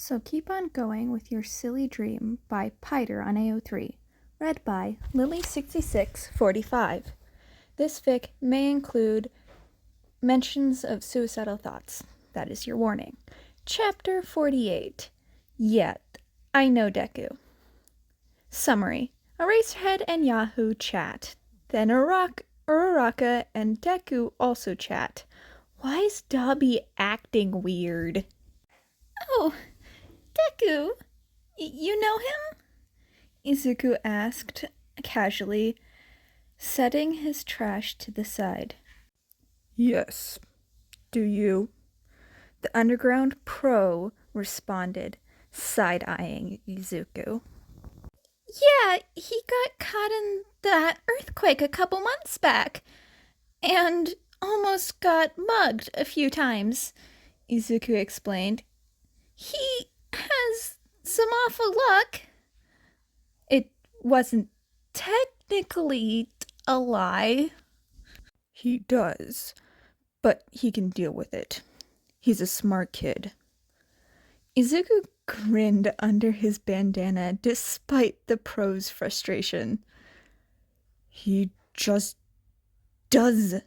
So keep on going with your silly dream by Piter on AO3, read by Lily6645. This fic may include mentions of suicidal thoughts. That is your warning. Chapter 48. Yet, I know Deku. Summary. Eraserhead and Yahoo chat. Then Uraraka and Deku also chat. Why is Dabi acting weird? Oh, Deku, you know him? Izuku asked, casually, setting his trash to the side. Yes. Do you? The underground pro responded, side-eyeing Izuku. Yeah, he got caught in that earthquake a couple months back, and almost got mugged a few times, Izuku explained. He has some awful luck. It wasn't technically a lie. He does, but he can deal with it. He's a smart kid. Izuku grinned under his bandana despite the pro's frustration. He just does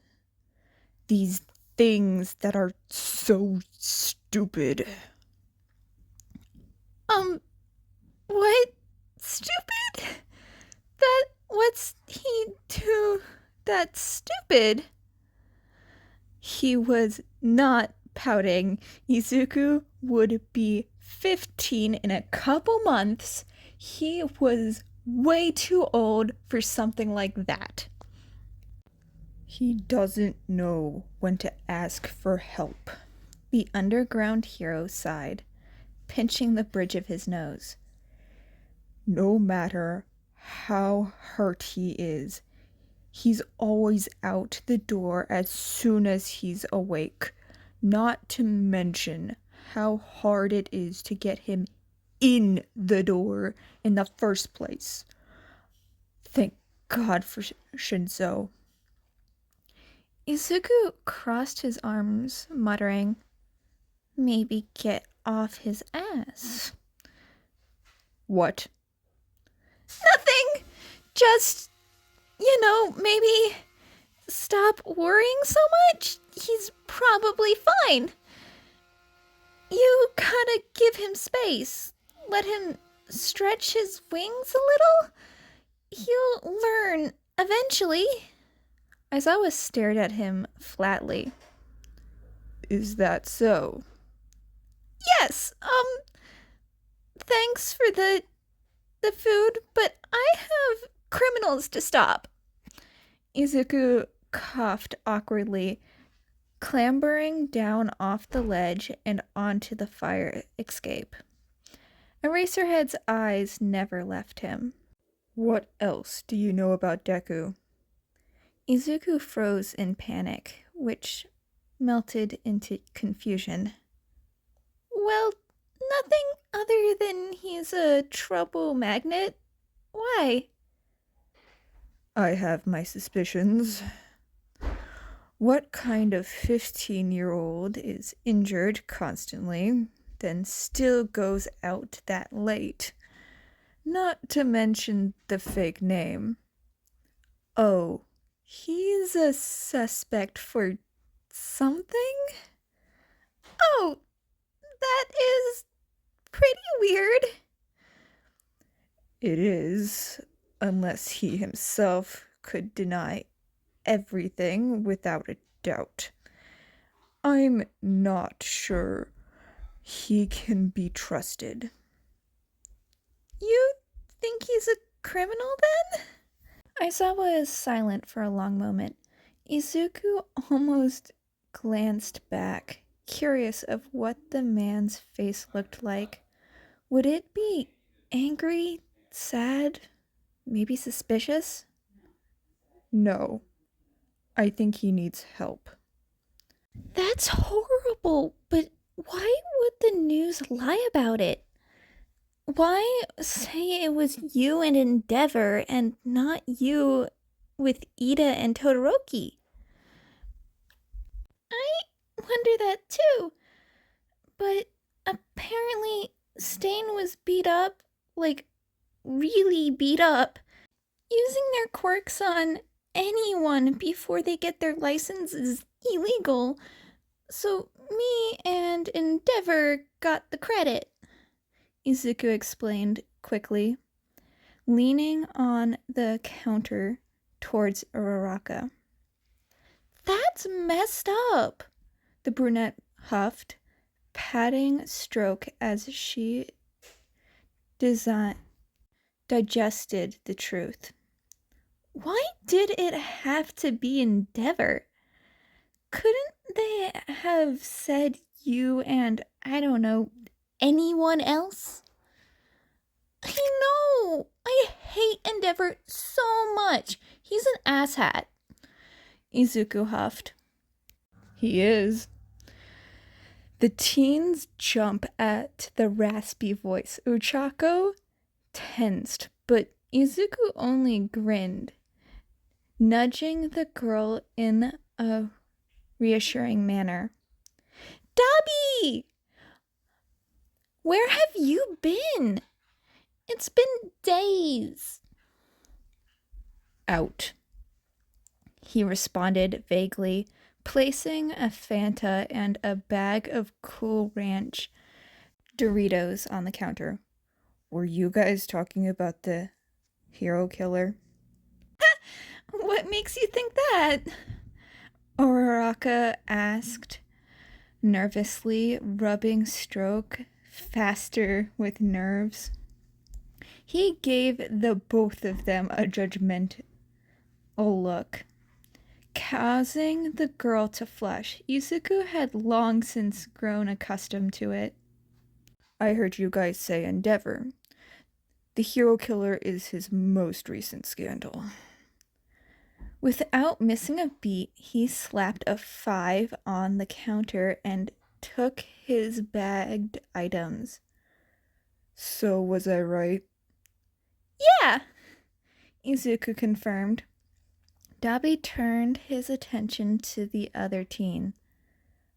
these things that are so stupid. What? Stupid? What's he do that's stupid? He was not pouting. Izuku would be 15 in a couple months. He was way too old for something like that. He doesn't know when to ask for help. The underground hero sighed, pinching the bridge of his nose. No matter how hurt he is, he's always out the door as soon as he's awake. Not to mention how hard it is to get him in the door in the first place. Thank God for Shinzo. Izuku crossed his arms, muttering, maybe get off his ass. What? Nothing! Just, maybe stop worrying so much. He's probably fine. You gotta give him space. Let him stretch his wings a little. He'll learn eventually. Aizawa stared at him flatly. Is that so? Yes, thanks for the food, but I have criminals to stop. Izuku coughed awkwardly, clambering down off the ledge and onto the fire escape. Eraserhead's eyes never left him. What else do you know about Deku? Izuku froze in panic, which melted into confusion. Well, nothing other than he's a trouble magnet. Why? I have my suspicions. What kind of 15-year-old is injured constantly, then still goes out that late? Not to mention the fake name. Oh, he's a suspect for something? Oh, that is pretty weird. It is, unless he himself could deny everything without a doubt. I'm not sure he can be trusted. You think he's a criminal then? Aizawa is silent for a long moment. Izuku almost glanced back, curious of what the man's face looked like. Would it be angry, sad, maybe suspicious? No, I think he needs help. That's horrible, but why would the news lie about it? Why say it was you and Endeavor and not you with Ida and Todoroki? I wonder that too, but apparently Stain was beat up, like really beat up. Using their quirks on anyone before they get their license is illegal. So me and Endeavor got the credit, Izuku explained quickly, leaning on the counter towards Uraraka. That's messed up, the brunette huffed, patting Stroke as she digested the truth. Why did it have to be Endeavor? Couldn't they have said you and, I don't know, anyone else? I know! I hate Endeavor so much. He's an asshat, Izuku huffed. He is. The teens jump at the raspy voice. Ochako tensed, but Izuku only grinned, nudging the girl in a reassuring manner. Dabi! Where have you been? It's been days. Out, he responded vaguely, placing a Fanta and a bag of Cool Ranch Doritos on the counter. Were you guys talking about the hero killer? What makes you think that? Uraraka asked, nervously, rubbing Stroke faster with nerves. He gave the both of them a judgmental look, causing the girl to flush. Izuku had long since grown accustomed to it. I heard you guys say Endeavor. The hero killer is his most recent scandal. Without missing a beat, he slapped a 5 on the counter and took his bagged items. So was I right? Yeah, Izuku confirmed. Dabi turned his attention to the other teen.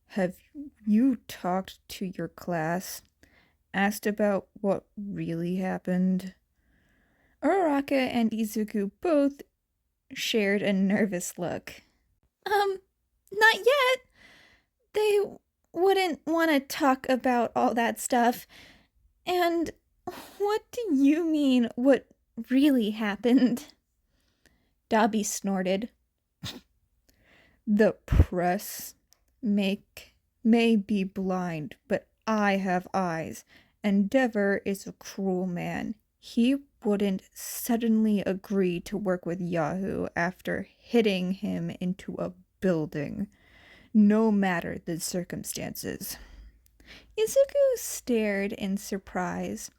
Have you talked to your class? Asked about what really happened? Uraraka and Izuku both shared a nervous look. Not yet. They wouldn't want to talk about all that stuff. And what do you mean, what really happened? Dabi snorted. The press may be blind, but I have eyes. Endeavor is a cruel man. He wouldn't suddenly agree to work with Yahoo after hitting him into a building, no matter the circumstances. Izuku stared in surprise,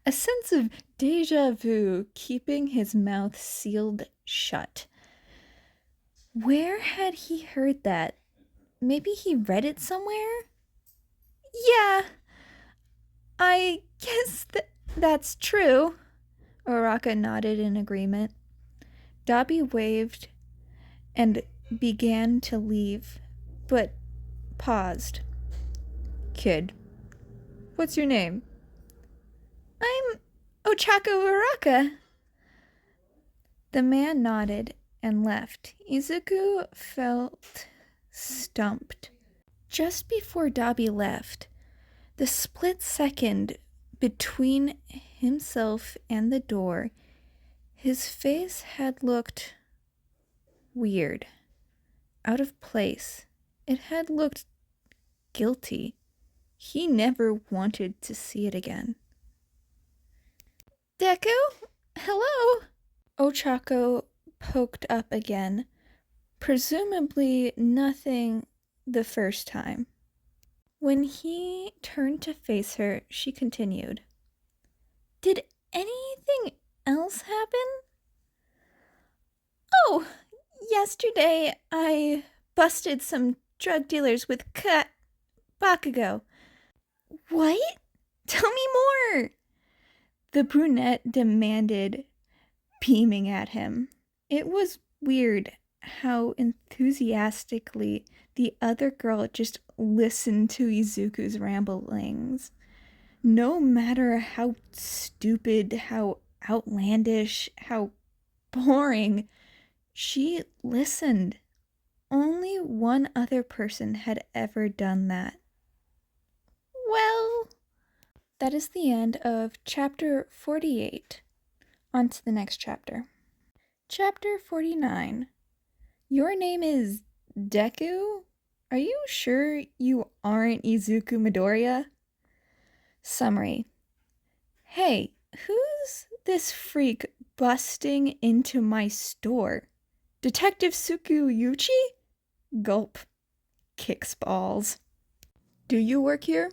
a sense of déjà vu keeping his mouth sealed shut. Where had he heard that? Maybe he read it somewhere? Yeah, I guess that's true. Uraraka nodded in agreement. Dabi waved and began to leave, but paused. Kid, what's your name? I'm Ochako Uraraka. The man nodded and left. Izuku felt stumped. Just before Dabi left, the split second between himself and the door, his face had looked weird, out of place. It had looked guilty. He never wanted to see it again. Deku? Hello? Ochako poked up again, presumably nothing the first time. When he turned to face her, she continued. Did anything else happen? Oh, yesterday I busted some drug dealers with Bakugo. What? Tell me more! The brunette demanded, beaming at him. It was weird how enthusiastically the other girl just listened to Izuku's ramblings. No matter how stupid, how outlandish, how boring, she listened. Only one other person had ever done that. Well, that is the end of chapter 48. On to the next chapter. Chapter 49. Your name is Deku? Are you sure you aren't Izuku Midoriya? Summary. Hey, who's this freak busting into my store? Detective Tsukuyuchi? Gulp. Kicks balls. Do you work here?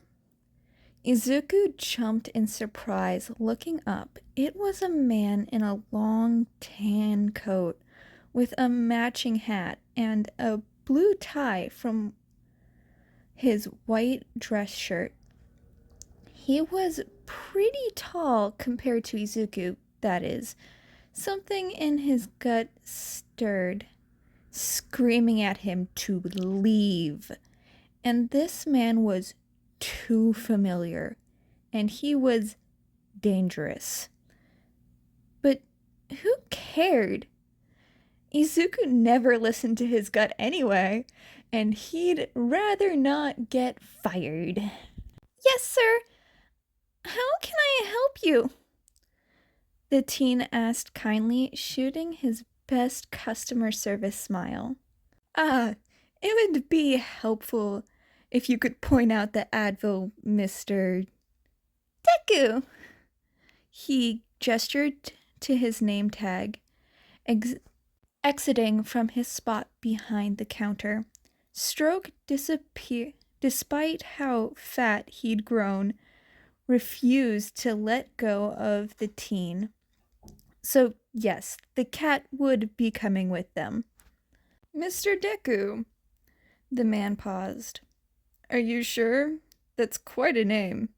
Izuku jumped in surprise, looking up. It was a man in a long tan coat with a matching hat and a blue tie from his white dress shirt. He was pretty tall compared to Izuku, that is. Something in his gut stirred, screaming at him to leave. And this man was too familiar, and he was dangerous. But who cared? Izuku never listened to his gut anyway, and he'd rather not get fired. Yes, sir. How can I help you? The teen asked kindly, shooting his best customer service smile. It would be helpful if you could point out the Advil, Mr. Deku. He gestured to his name tag, exiting from his spot behind the counter. Stroke disappeared, despite how fat he'd grown, refused to let go of the teen. So, yes, the cat would be coming with them. Mr. Deku. The man paused. Are you sure? That's quite a name.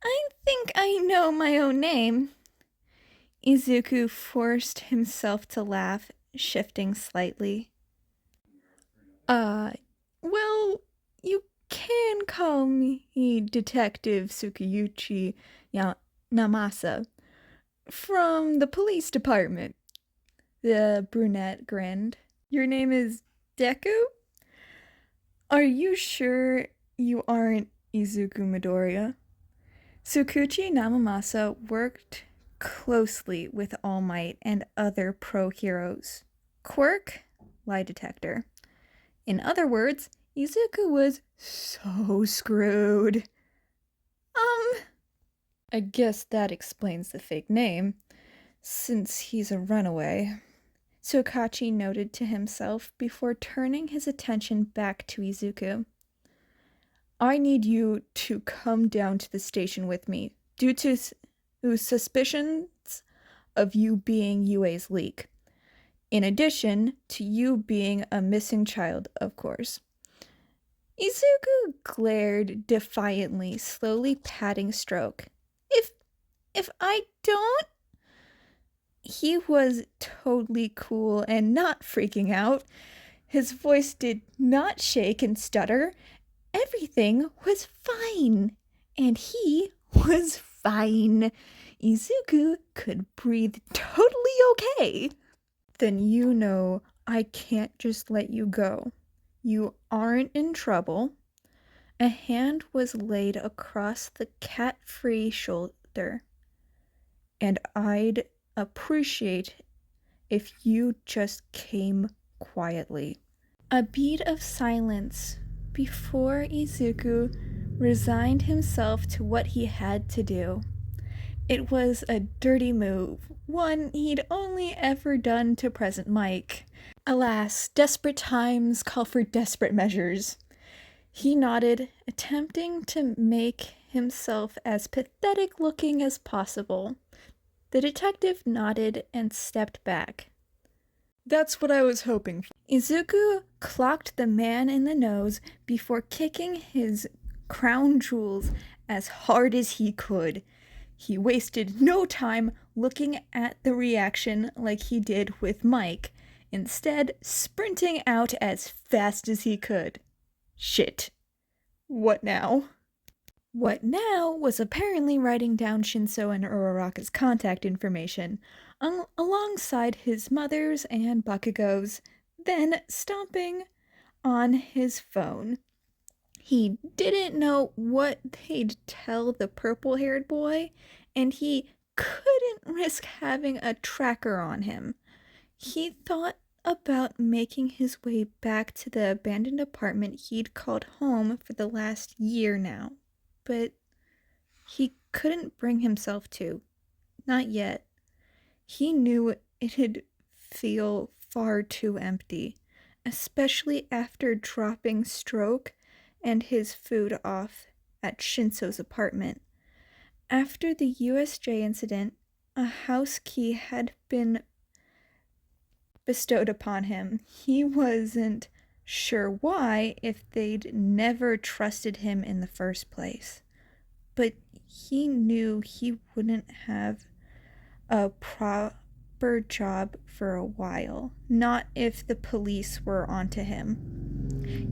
I think I know my own name. Izuku forced himself to laugh, shifting slightly. Well, you can call me Detective Tsukuyuchi Namasa from the police department. The brunette grinned. Your name is Deku? Are you sure you aren't Izuku Midoriya? Tsukuchi Namamasa worked closely with All Might and other pro heroes. Quirk, lie detector. In other words, Izuku was so screwed. I guess that explains the fake name, since he's a runaway. Tsukachi noted to himself before turning his attention back to Izuku. I need you to come down to the station with me, due to suspicions of you being Yue's leak. In addition to you being a missing child, of course. Izuku glared defiantly, slowly patting Stroke. If I don't... He was totally cool and not freaking out. His voice did not shake and stutter. Everything was fine. And he was fine. Izuku could breathe totally okay. Then you know I can't just let you go. You aren't in trouble. A hand was laid across the cat-free shoulder. And I'd appreciate if you just came quietly. A beat of silence before Izuku resigned himself to what he had to do. It was a dirty move, one he'd only ever done to present Mike. Alas, desperate times call for desperate measures. He nodded, attempting to make himself as pathetic looking as possible. The detective nodded and stepped back. That's what I was hoping for. Izuku clocked the man in the nose before kicking his crown jewels as hard as he could. He wasted no time looking at the reaction like he did with Mike, instead sprinting out as fast as he could. Shit. What now? What now was apparently writing down Shinso and Uraraka's contact information alongside his mother's and Bakugo's, then stomping on his phone. He didn't know what they'd tell the purple-haired boy, and he couldn't risk having a tracker on him. He thought about making his way back to the abandoned apartment he'd called home for the last year now, but he couldn't bring himself to. Not yet. He knew it'd feel far too empty, especially after dropping Stroke and his food off at Shinso's apartment. After the USJ incident, a house key had been bestowed upon him. He wasn't sure why, if they'd never trusted him in the first place. But he knew he wouldn't have a proper job for a while, not if the police were onto him.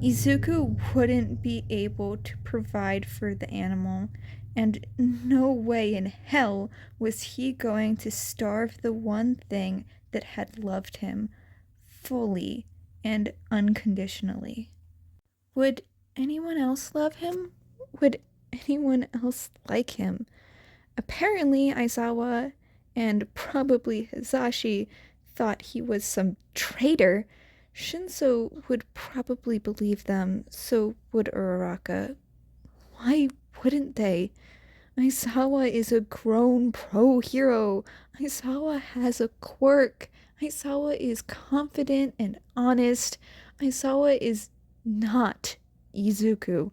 Izuku wouldn't be able to provide for the animal, and no way in hell was he going to starve the one thing that had loved him fully and unconditionally. Would anyone else love him? Would anyone else like him? Apparently, Aizawa and probably Hizashi thought he was some traitor. Shinso would probably believe them, so would Uraraka. Why wouldn't they? Aizawa is a grown pro-hero. Aizawa has a quirk. Aizawa is confident and honest. Aizawa is not Izuku.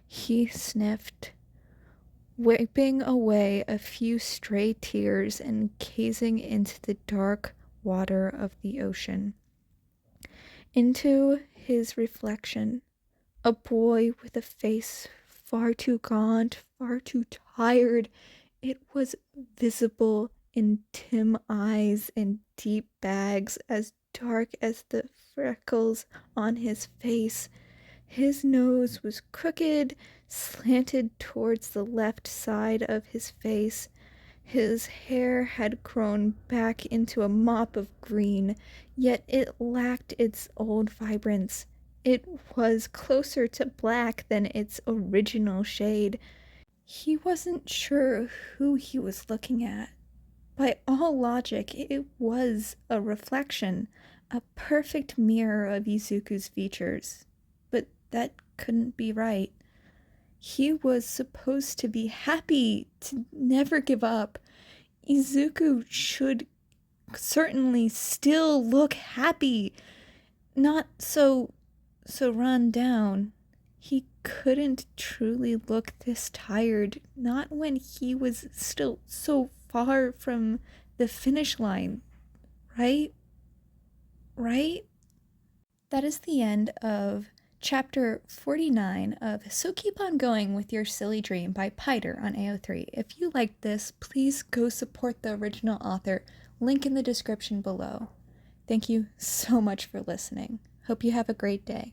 He sniffed, wiping away a few stray tears and gazing into the dark water of the ocean. Into his reflection, a boy with a face far too gaunt, far too tired. It was visible in dim eyes and deep bags as dark as the freckles on his face. His nose was crooked, slanted towards the left side of his face. His hair had grown back into a mop of green, yet it lacked its old vibrance. It was closer to black than its original shade. He wasn't sure who he was looking at. By all logic, it was a reflection, a perfect mirror of Izuku's features. But that couldn't be right. He was supposed to be happy, to never give up. Izuku should certainly still look happy, not so run down. He couldn't truly look this tired, not when he was still so far from the finish line. Right? That is the end of Chapter 49 of So Keep On Going With Your Silly Dream by Piter on AO3. If you liked this, please go support the original author. Link in the description below. Thank you so much for listening. Hope you have a great day.